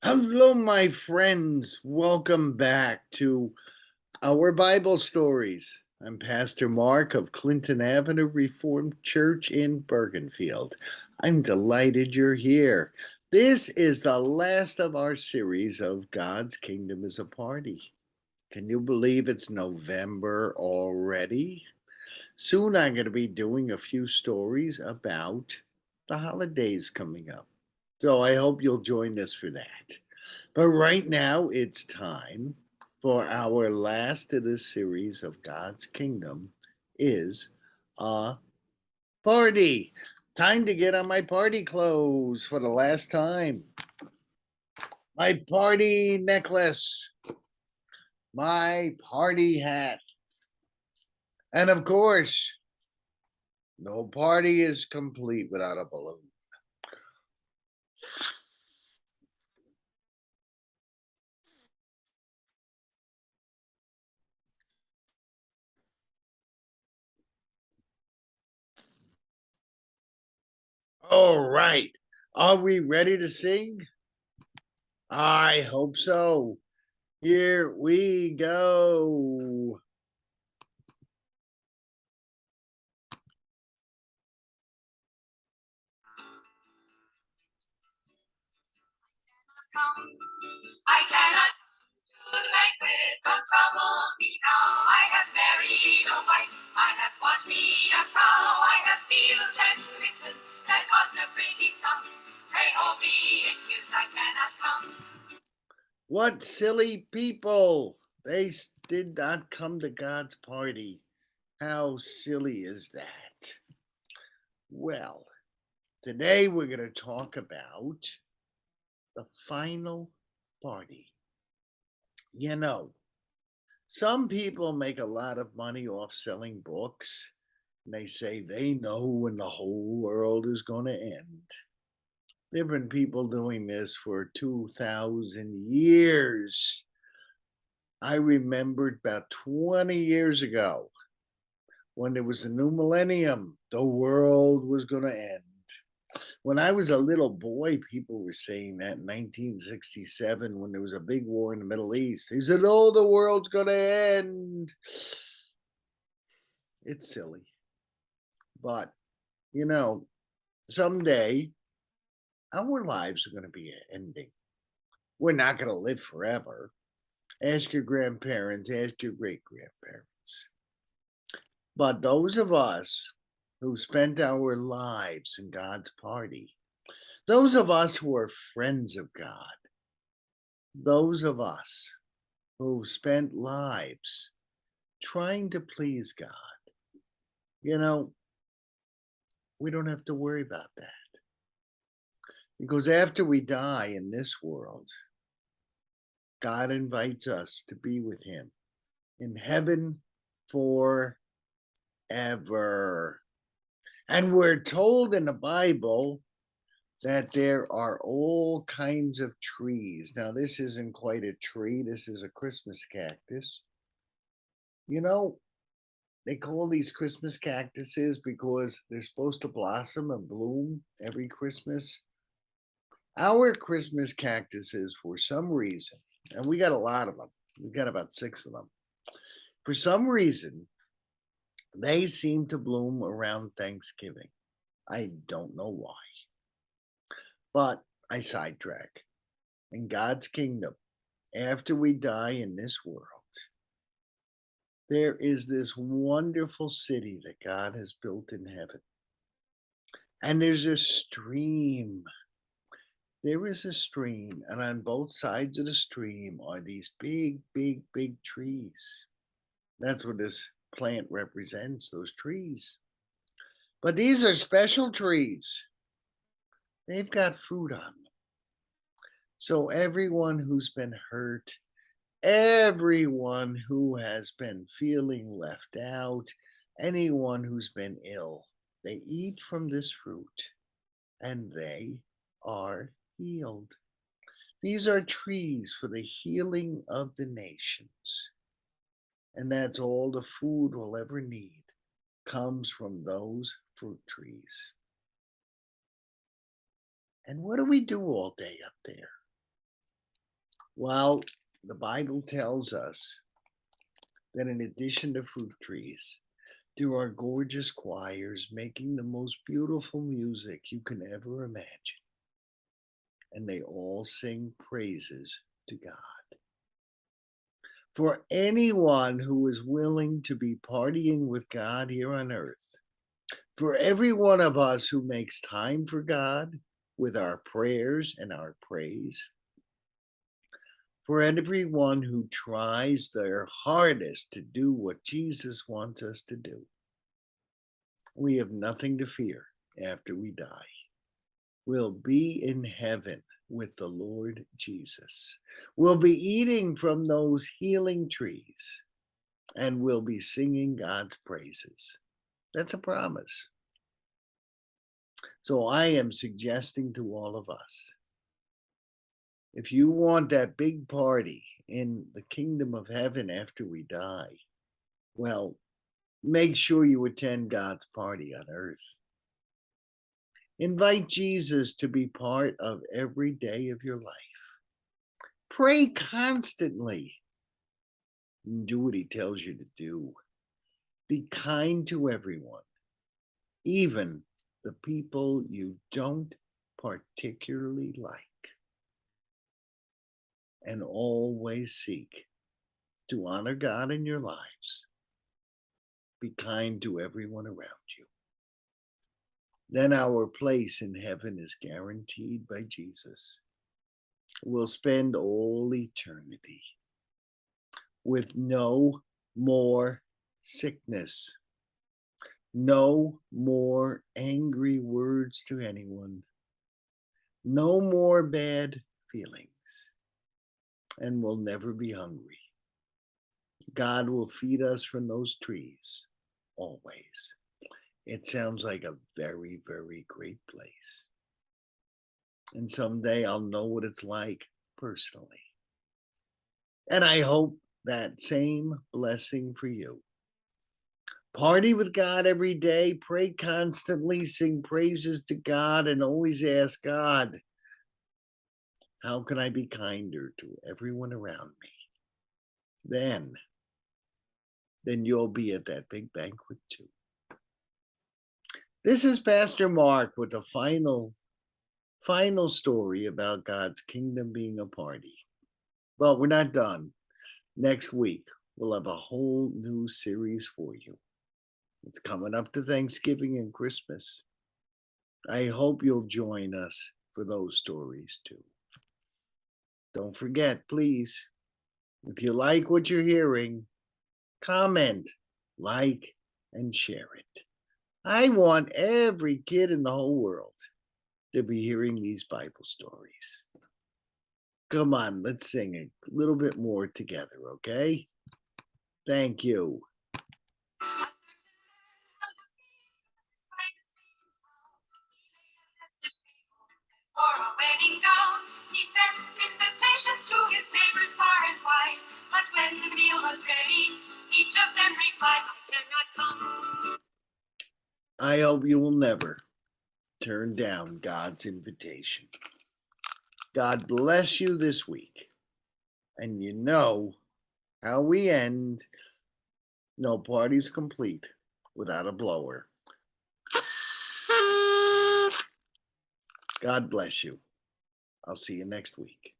Hello, my friends. Welcome back to our Bible stories. I'm Pastor Mark of Clinton Avenue Reformed Church in Bergenfield. I'm delighted you're here. This is the last of our series of God's Kingdom is a Party. Can you believe it's November already? Soon I'm going to be doing a few stories about the holidays coming up. So I hope you'll join us for that. But right now, it's time for our last of this series of God's Kingdom is a party. Time to get on my party clothes for the last time. My party necklace, my party hat, and of course, no party is complete without a balloon. All right. Are we ready to sing? I hope so. Here we go. I cannot to the banquet, don't trouble me now. I have married a wife, I have bought me a cow, I have fields and commitments that cost a pretty sum. Pray hold me excused, I cannot come. What silly people! They did not come to God's party. How silly is that? Well, today we're going to talk about the final party. You know, some people make a lot of money off selling books. And they say they know when the whole world is going to end. There have been people doing this for 2,000 years. I remembered about 20 years ago when there was the new millennium, the world was going to end. When I was a little boy, people were saying that in 1967 when there was a big war in the Middle East. They said, oh, the world's going to end. It's silly. But, you know, someday our lives are going to be ending. We're not going to live forever. Ask your grandparents, ask your great grandparents. But those of us who spent our lives in God's party, those of us who are friends of God, those of us who spent lives trying to please God, you know, we don't have to worry about that. Because after we die in this world, God invites us to be with him in heaven forever. And we're told in the Bible that there are all kinds of trees. Now, this isn't quite a tree, this is a Christmas cactus. You know, they call these Christmas cactuses because they're supposed to blossom and bloom every Christmas. Our Christmas cactuses, for some reason, and we got a lot of them, we got about 6 of them. For some reason, they seem to bloom around Thanksgiving. I don't know why. But I sidetrack. In God's kingdom, after we die in this world, there is this wonderful city that God has built in heaven. And there's a stream. There is a stream, and on both sides of the stream are these big, big, big trees. That's what this plant represents, those trees. But these are special trees. They've got fruit on them. So everyone who's been hurt, everyone who has been feeling left out, anyone who's been ill, they eat from this fruit and they are healed. These are trees for the healing of the nations. And that's all the food we'll ever need comes from those fruit trees. And what do we do all day up there? Well, the Bible tells us that in addition to fruit trees, there are gorgeous choirs making the most beautiful music you can ever imagine. And they all sing praises to God. For anyone who is willing to be partying with God here on earth, for every one of us who makes time for God with our prayers and our praise, for everyone who tries their hardest to do what Jesus wants us to do, we have nothing to fear after we die. We'll be in heaven with the Lord Jesus. We'll be eating from those healing trees and we'll be singing God's praises. That's a promise. So I am suggesting to all of us, if you want that big party in the kingdom of heaven after we die, well, make sure you attend God's party on earth. Invite Jesus to be part of every day of your life. Pray constantly. Do what he tells you to do. Be kind to everyone, even the people you don't particularly like. And always seek to honor God in your lives. Be kind to everyone around you. Then our place in heaven is guaranteed by Jesus. We'll spend all eternity with no more sickness, no more angry words to anyone, no more bad feelings, and we'll never be hungry. God will feed us from those trees always. It sounds like a very, very great place. And someday I'll know what it's like personally. And I hope that same blessing for you. Party with God every day, pray constantly, sing praises to God, and always ask God, how can I be kinder to everyone around me? Then you'll be at that big banquet too. This is Pastor Mark with the final story about God's kingdom being a party. But we're not done. Next week, we'll have a whole new series for you. It's coming up to Thanksgiving and Christmas. I hope you'll join us for those stories too. Don't forget, please, if you like what you're hearing, comment, like, and share it. I want every kid in the whole world to be hearing these Bible stories. Come on, let's sing a little bit more together, okay? Thank you. For a wedding gown, he sent invitations to his neighbors far and wide. But when the meal was ready, each of them replied, I cannot come. I hope you will never turn down God's invitation. God bless you this week. And you know how we end. No party's complete without a blower. God bless you. I'll see you next week.